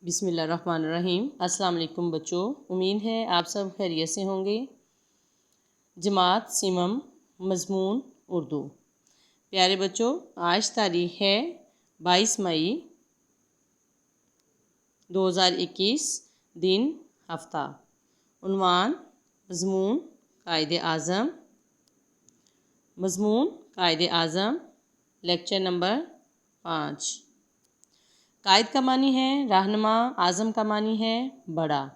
بسم اللہ الرحمن الرحیم۔ السلام علیکم بچوں، امید ہے آپ سب خیریت سے ہوں گے۔ جماعت سیمم، مضمون اردو۔ پیارے بچوں، آج تاریخ ہے 22 مئی 2021، دن ہفتہ۔ عنوان مضمون قائد اعظم۔ مضمون قائد اعظم، لیکچر نمبر 5۔ قائد کا معنی ہے رہنما، اعظم کا معنی ہے بڑا۔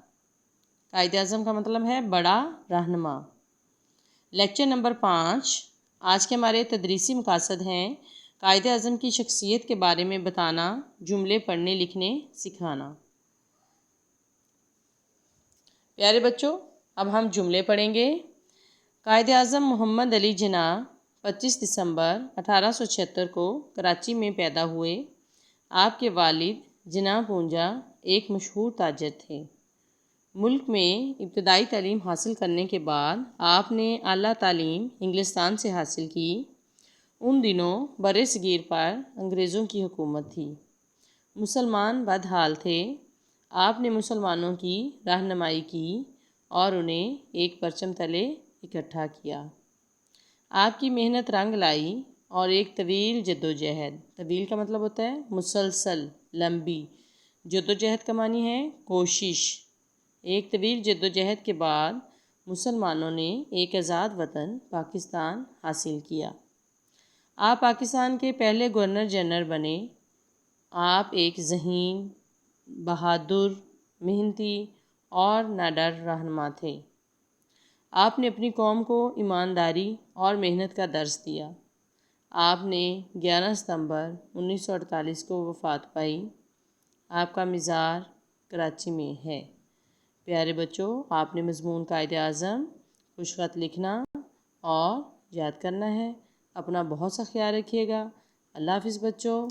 قائد اعظم کا مطلب ہے بڑا رہنما۔ لیکچر نمبر 5، آج کے ہمارے تدریسی مقاصد ہیں قائد اعظم کی شخصیت کے بارے میں بتانا، جملے پڑھنے لکھنے سکھانا۔ پیارے بچوں، اب ہم جملے پڑھیں گے۔ قائد اعظم محمد علی جناح 25 دسمبر 1876 کو کراچی میں پیدا ہوئے۔ آپ کے والد جناح پونجا ایک مشہور تاجر تھے۔ ملک میں ابتدائی تعلیم حاصل کرنے کے بعد آپ نے اعلیٰ تعلیم انگلستان سے حاصل کی۔ ان دنوں برصغیر پر انگریزوں کی حکومت تھی۔ مسلمان بدحال تھے۔ آپ نے مسلمانوں کی رہنمائی کی اور انہیں ایک پرچم تلے اکٹھا کیا۔ آپ کی محنت رنگ لائی اور ایک طویل جدوجہد، طویل کا مطلب ہوتا ہے مسلسل، لمبی، جدوجہد کا معنی ہے کوشش۔ ایک طویل جدوجہد کے بعد مسلمانوں نے ایک آزاد وطن پاکستان حاصل کیا۔ آپ پاکستان کے پہلے گورنر جنرل بنے۔ آپ ایک ذہین، بہادر، محنتی اور ناڈر رہنما تھے۔ آپ نے اپنی قوم کو ایمانداری اور محنت کا درس دیا۔ آپ نے 11 ستمبر 1948 کو وفات پائی۔ آپ کا مزار کراچی میں ہے۔ پیارے بچوں، آپ نے مضمون قائد اعظم خوش خط لکھنا اور یاد کرنا ہے۔ اپنا بہت سا خیال رکھیے گا۔ اللہ حافظ بچوں۔